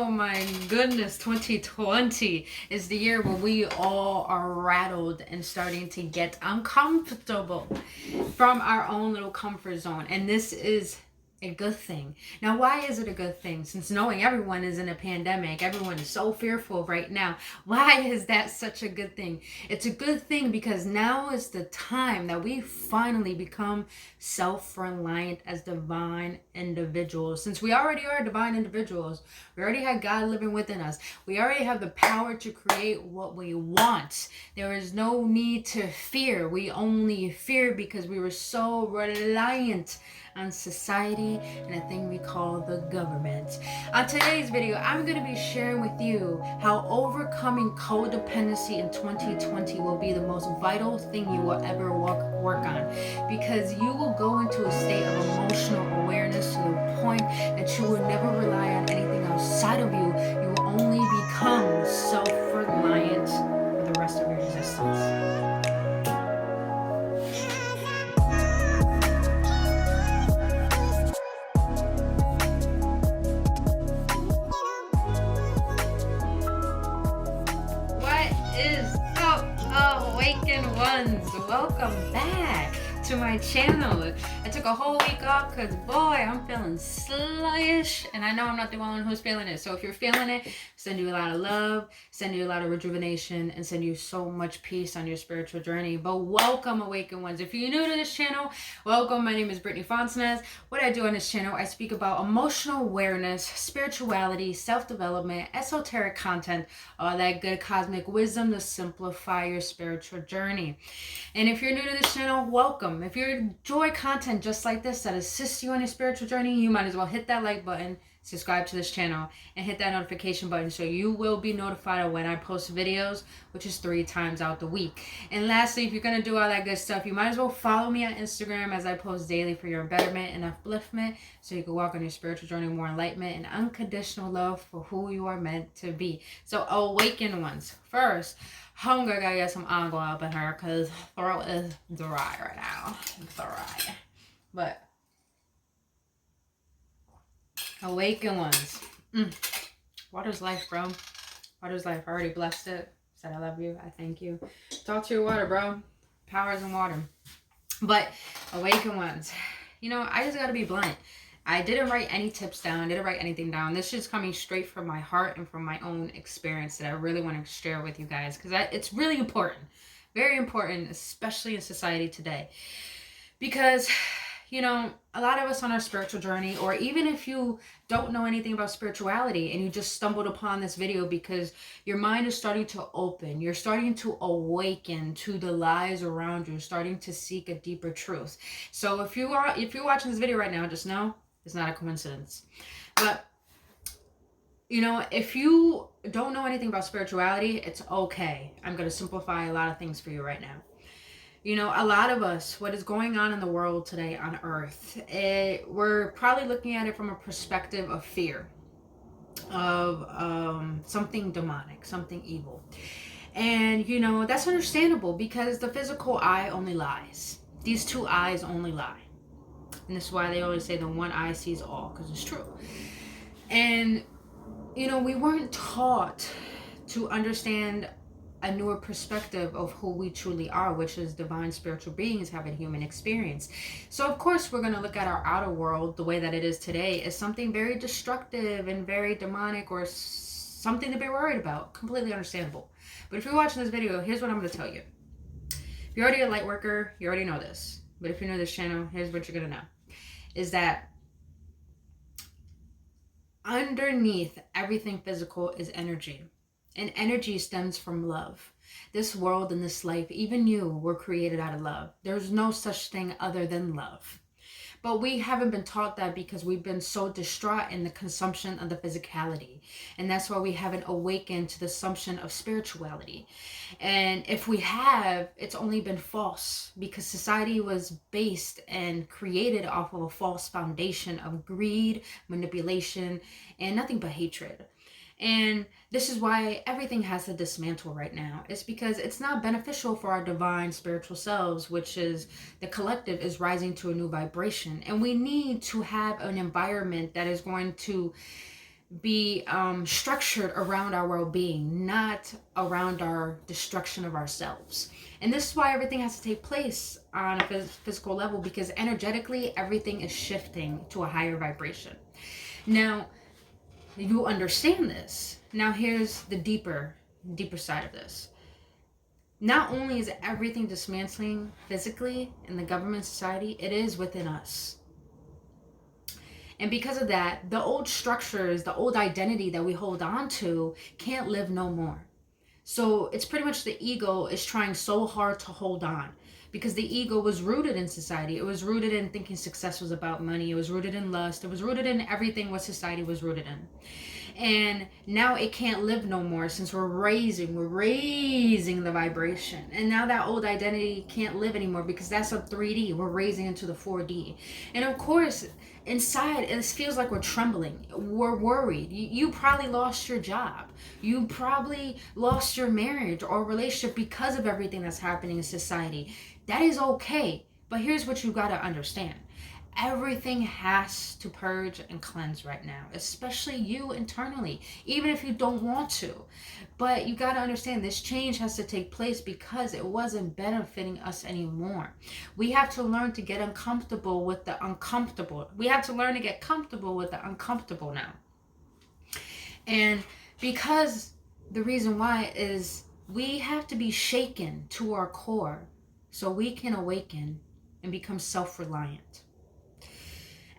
Oh my goodness, 2020 is the year where we all are rattled and starting to get uncomfortable from our own little comfort zone. And this is a good thing. Now, why is it a good thing? Since knowing everyone is in a pandemic, everyone is so fearful right now. Why is that such a good thing? It's a good thing because now is the time that we finally become self-reliant as divine individuals. Since we already are divine individuals, we already have God living within us. We already have the power to create what we want. There is no need to fear. We only fear because we were so reliant on society and a thing we call the government. On today's video, I'm going to be sharing with you how overcoming codependency in 2020 will be the most vital thing you will ever work on, because you will go into a state of emotional awareness to the point that you will never rely on anything outside of you. You will only become self-reliant for the rest of your existence. Awaken ones, welcome back to my channel. I took a whole week off because boy, I'm feeling sluggish, and I know I'm not the one who's feeling it. So if you're feeling it, send you a lot of love, send you a lot of rejuvenation, and send you so much peace on your spiritual journey. But welcome, Awaken ones. If you're new to this channel, welcome. My name is Brittany Fontenez. What I do on this channel, I speak about emotional awareness, spirituality, self-development, esoteric content, all that good cosmic wisdom to simplify your spiritual journey. And if you're new to this channel, welcome. If you enjoy content just like this that assists you on your spiritual journey, you might as well hit that like button, subscribe to this channel, and hit that notification button so you will be notified of when I post videos, which is 3 times out the week. And lastly, if you're going to do all that good stuff, you might as well follow me on Instagram, as I post daily for your betterment and upliftment, so you can walk on your spiritual journey with more enlightenment and unconditional love for who you are meant to be. So awaken ones. First, hunger, gotta get some agua up in her because throat is dry right now. It's dry. But awaken ones. Water's life, bro. Water's life. I already blessed it. Said I love you. I thank you. Talk to your water, bro. Powers in water. But awaken ones. You know, I just gotta be blunt. I didn't write any tips down, didn't write anything down. This is coming straight from my heart and from my own experience that I really want to share with you guys, because it's really important, very important, especially in society today. Because, you know, a lot of us on our spiritual journey, or even if you don't know anything about spirituality and you just stumbled upon this video because your mind is starting to open, you're starting to awaken to the lies around you, starting to seek a deeper truth. So if you're watching this video right now, just know it's not a coincidence. But, you know, if you don't know anything about spirituality, it's okay. I'm going to simplify a lot of things for you right now. You know, a lot of us, what is going on in the world today on Earth, we're probably looking at it from a perspective of fear, of something demonic, something evil. And, you know, that's understandable because the physical eye only lies. These 2 eyes only lie. And this is why they always say the one eye sees all, because it's true. And, you know, we weren't taught to understand a newer perspective of who we truly are, which is divine spiritual beings having human experience. So, of course, we're going to look at our outer world the way that it is today as something very destructive and very demonic, or something to be worried about. Completely understandable. But if you're watching this video, here's what I'm going to tell you. If you're already a light worker, you already know this. But if you're new to this channel, here's what you're going to know. Is that underneath everything physical is energy. And energy stems from love. This world and this life, even you, were created out of love. There's no such thing other than love. But we haven't been taught that because we've been so distraught in the consumption of the physicality. And that's why we haven't awakened to the assumption of spirituality. And if we have, it's only been false, because society was based and created off of a false foundation of greed, manipulation, and nothing but hatred. And this is why everything has to dismantle right now. It's because it's not beneficial for our divine spiritual selves, which is the collective is rising to a new vibration. And we need to have an environment that is going to be structured around our well-being, not around our destruction of ourselves. And this is why everything has to take place on a physical level, because energetically everything is shifting to a higher vibration. Now, you understand this. Now here's the deeper side of this. Not only is everything dismantling physically in the government society, it is within us. And because of that, the old structures, the old identity that we hold on to can't live no more. So it's pretty much the ego is trying so hard to hold on, because the ego was rooted in society. It was rooted in thinking success was about money. It was rooted in lust. It was rooted in everything what society was rooted in. And now it can't live no more, since we're raising the vibration. And now that old identity can't live anymore, because that's a 3D. We're raising into the 4D. And of course, inside, it feels like we're trembling. We're worried. You probably lost your job. You probably lost your marriage or relationship because of everything that's happening in society. That is okay. But here's what you got to understand. Everything has to purge and cleanse right now, especially you internally, even if you don't want to. But you got to understand, this change has to take place because it wasn't benefiting us anymore. We have to learn to get uncomfortable with the uncomfortable. We have to learn to get comfortable with the uncomfortable now. And because the reason why is we have to be shaken to our core so we can awaken and become self-reliant.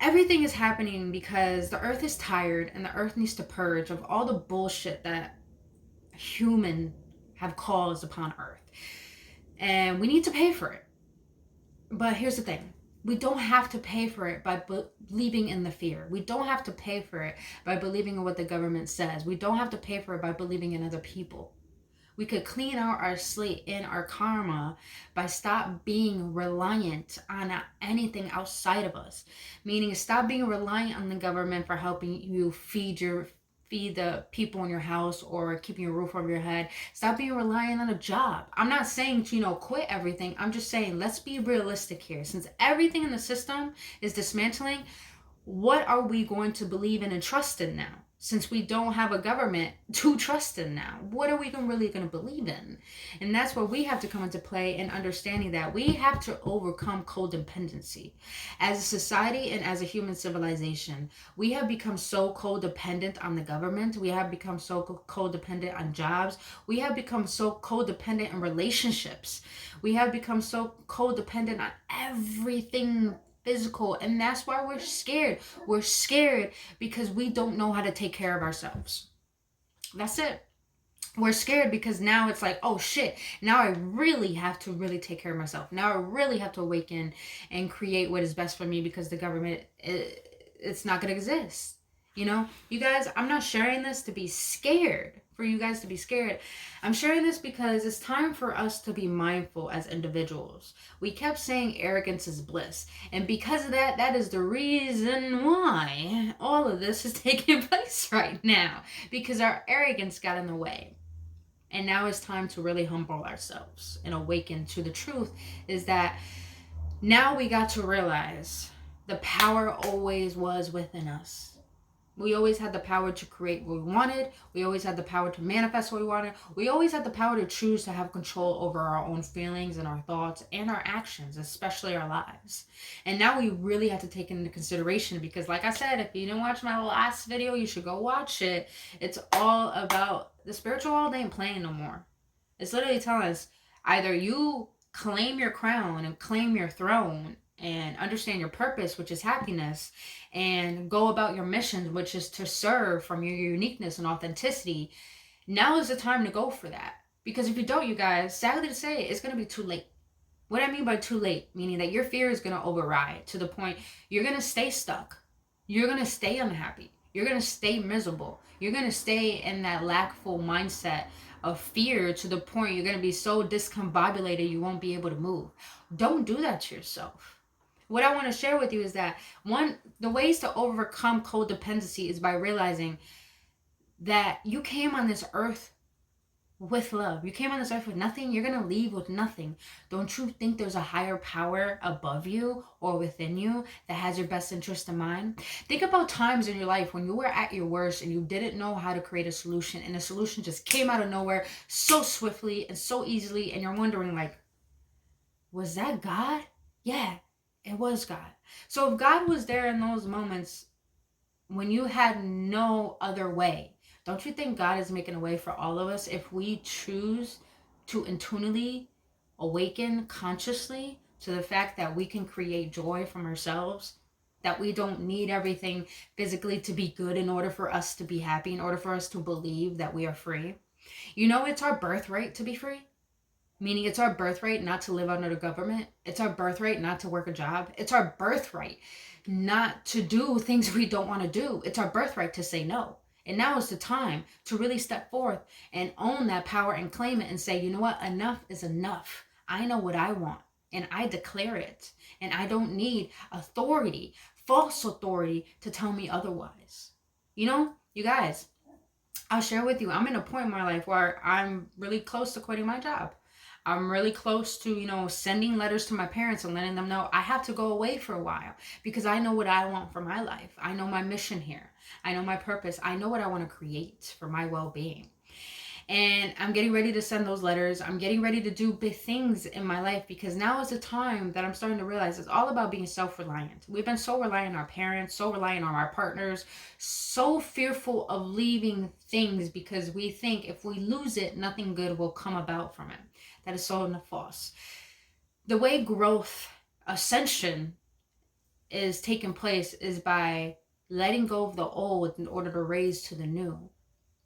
Everything is happening because the earth is tired, and the earth needs to purge of all the bullshit that humans have caused upon earth. And we need to pay for it. But here's the thing. We don't have to pay for it by believing in the fear. We don't have to pay for it by believing in what the government says. We don't have to pay for it by believing in other people. We could clean out our slate and our karma by stop being reliant on anything outside of us. Meaning, stop being reliant on the government for helping you feed the people in your house or keeping a roof over your head. Stop being reliant on a job. I'm not saying to, quit everything. I'm just saying, let's be realistic here. Since everything in the system is dismantling, what are we going to believe in and trust in now? Since we don't have a government to trust in now, what are we really going to believe in? And that's where we have to come into play, in understanding that we have to overcome codependency. As a society and as a human civilization, we have become so codependent on the government. We have become so codependent on jobs. We have become so codependent in relationships. We have become so codependent on everything physical, and that's why we're scared. We're scared because we don't know how to take care of ourselves. That's it. We're scared because now it's like, oh shit, now I really have to take care of myself. Now I really have to awaken and create what is best for me, because the government, it's not gonna exist. You guys, I'm not sharing this to be scared, for you guys to be scared. I'm sharing this because it's time for us to be mindful as individuals. We kept saying arrogance is bliss. And because of that, that is the reason why all of this is taking place right now. Because our arrogance got in the way. And now it's time to really humble ourselves and awaken to the truth, is that now we got to realize the power always was within us. We always had the power to create what we wanted. We always had the power to manifest what we wanted. We always had the power to choose to have control over our own feelings and our thoughts and our actions, especially our lives. And now we really have to take it into consideration, because like I said, if you didn't watch my last video, you should go watch it. It's all about the spiritual world ain't playing no more. It's literally telling us, either you claim your crown and claim your throne and understand your purpose, which is happiness, and go about your mission, which is to serve from your uniqueness and authenticity. Now is the time to go for that. Because if you don't, you guys, sadly to say, it's going to be too late. What I mean by too late, meaning that your fear is going to override to the point you're going to stay stuck. You're going to stay unhappy. You're going to stay miserable. You're going to stay in that lackful mindset of fear to the point you're going to be so discombobulated you won't be able to move. Don't do that to yourself. What I want to share with you is that the ways to overcome codependency is by realizing that you came on this earth with love. You came on this earth with nothing. You're going to leave with nothing. Don't you think there's a higher power above you or within you that has your best interest in mind? Think about times in your life when you were at your worst and you didn't know how to create a solution, and the solution just came out of nowhere so swiftly and so easily, and you're wondering, like, was that God? Yeah, it was God. So if God was there in those moments when you had no other way, don't you think God is making a way for all of us if we choose to intuitively awaken consciously to the fact that we can create joy from ourselves, that we don't need everything physically to be good in order for us to be happy, in order for us to believe that we are free? You know, it's our birthright to be free. Meaning it's our birthright not to live under the government. It's our birthright not to work a job. It's our birthright not to do things we don't want to do. It's our birthright to say no. And now is the time to really step forth and own that power and claim it and say, you know what? Enough is enough. I know what I want and I declare it. And I don't need authority, false authority, to tell me otherwise. You know, you guys, I'll share with you, I'm in a point in my life where I'm really close to quitting my job. I'm really close to, you know, sending letters to my parents and letting them know I have to go away for a while because I know what I want for my life. I know my mission here. I know my purpose. I know what I want to create for my well-being. And I'm getting ready to send those letters. I'm getting ready to do big things in my life because now is the time that I'm starting to realize it's all about being self-reliant. We've been so reliant on our parents, so reliant on our partners, so fearful of leaving things because we think if we lose it, nothing good will come about from it. That is so false. The way growth, ascension is taking place is by letting go of the old in order to raise to the new.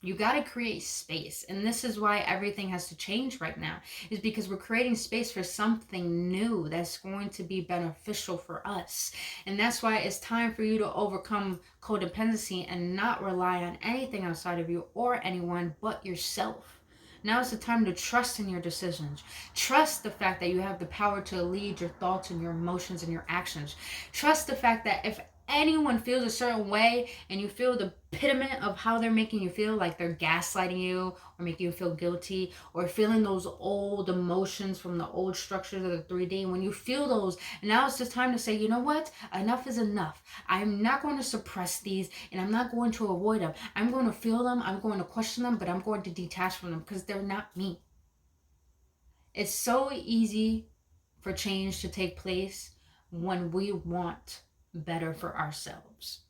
You got to create space. And this is why everything has to change right now, is because we're creating space for something new that's going to be beneficial for us. And that's why it's time for you to overcome codependency and not rely on anything outside of you or anyone but yourself. Now is the time to trust in your decisions. Trust the fact that you have the power to lead your thoughts and your emotions and your actions. Trust the fact that if anyone feels a certain way and you feel the pediment of how they're making you feel, like they're gaslighting you or making you feel guilty or feeling those old emotions from the old structures of the 3D, when you feel those, now it's just time to say, you know what? Enough is enough. I'm not going to suppress these and I'm not going to avoid them. I'm going to feel them. I'm going to question them, but I'm going to detach from them because they're not me. It's so easy for change to take place when we want better for ourselves.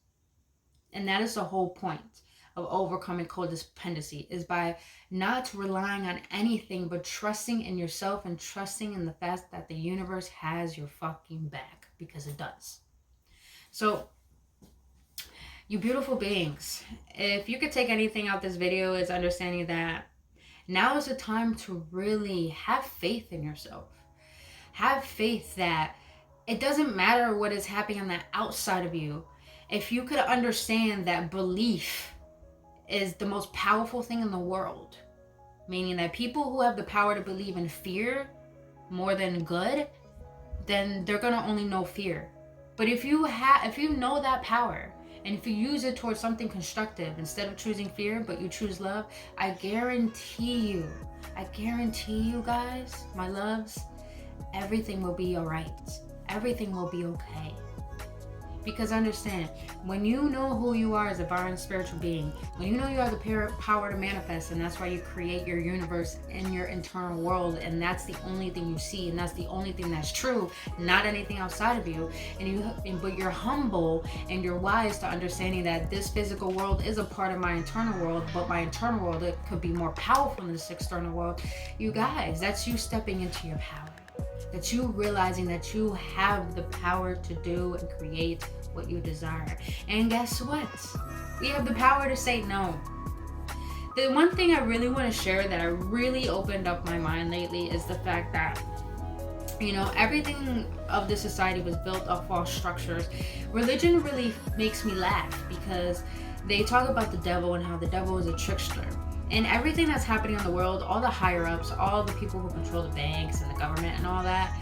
And that is the whole point of overcoming codependency, is by not relying on anything but trusting in yourself and trusting in the fact that the universe has your fucking back, because it does. So, you beautiful beings, if you could take anything out this video, is understanding that now is the time to really have faith in yourself. Have faith that it doesn't matter what is happening on the outside of you. If you could understand that belief is the most powerful thing in the world, meaning that people who have the power to believe in fear more than good, then they're going to only know fear. But if you know that power, and if you use it towards something constructive instead of choosing fear, but you choose love, I guarantee you guys, my loves, everything will be all right. Everything will be okay. Because understand, when you know who you are as a divine spiritual being, when you know you have the power to manifest, and that's why you create your universe in your internal world, and that's the only thing you see, and that's the only thing that's true, not anything outside of you, but you're humble and you're wise to understanding that this physical world is a part of my internal world, but my internal world, it could be more powerful than this external world. You guys, that's you stepping into your power. That's you realizing that you have the power to do and create what you desire. And guess what? We have the power to say no. The one thing I really want to share that I really opened up my mind lately is the fact that, you know, everything of this society was built off false structures. Religion really makes me laugh because they talk about the devil and how the devil is a trickster. And everything that's happening in the world, all the higher ups, all the people who control the banks and the government and all that,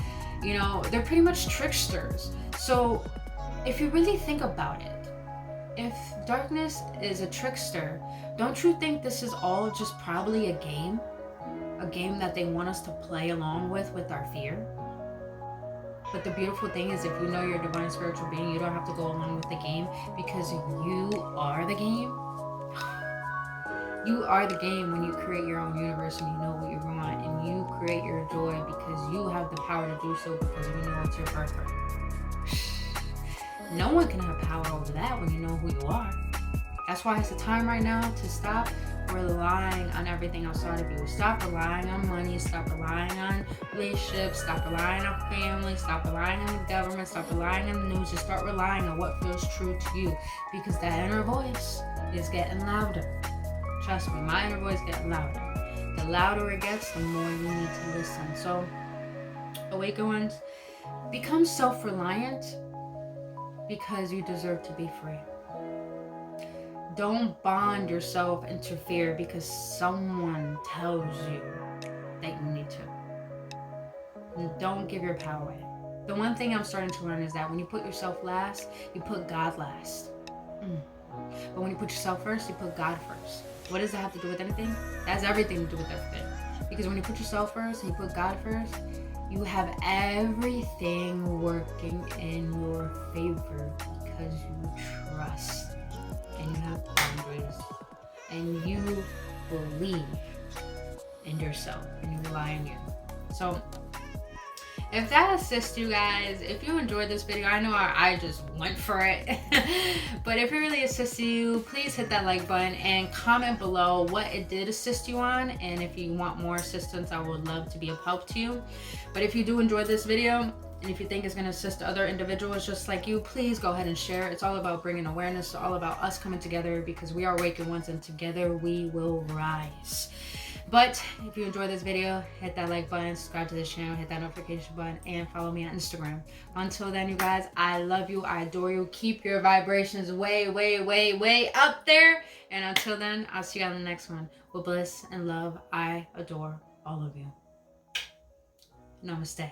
you know, they're pretty much tricksters. So if you really think about it, if darkness is a trickster, don't you think this is all just probably a game? a game that they want us to play along with our fear. But the beautiful thing is, if you know you're a divine spiritual being, you don't have to go along with the game, because you are the game. You are the game when you create your own universe and you know what you want, and you create your joy because you have the power to do so, because you know it's your birthright. No one can have power over that when you know who you are. That's why it's the time right now to stop relying on everything outside of you. Stop relying on money. Stop relying on relationships. Stop relying on family. Stop relying on the government. Stop relying on the news. Just start relying on what feels true to you, because that inner voice is getting louder. Trust me, my inner voice gets louder. The louder it gets, the more you need to listen. So, Awaken Ones, become self-reliant, because you deserve to be free. Don't bond yourself into fear because someone tells you that you need to. And don't give your power away. The one thing I'm starting to learn is that when you put yourself last, you put God last. But when you put yourself first, you put God first. What does that have to do with anything? That has everything to do with everything. Because when you put yourself first and you put God first, you have everything working in your favor, because you trust. And you have boundaries, and you believe in yourself, and you rely on you. So if that assists you guys, if you enjoyed this video, I know I just went for it, but if it really assisted you, please hit that like button and comment below what it did assist you on, and if you want more assistance, I would love to be of help to you. But if you do enjoy this video, and if you think it's going to assist other individuals just like you, please go ahead and share. It's all about bringing awareness. It's all about us coming together, because we are Awaken Ones, and together we will rise. But if you enjoyed this video, hit that like button, subscribe to this channel, hit that notification button, and follow me on Instagram. Until then, you guys, I love you. I adore you. Keep your vibrations way, way, way, way up there. And until then, I'll see you on the next one. With bliss and love, I adore all of you. Namaste.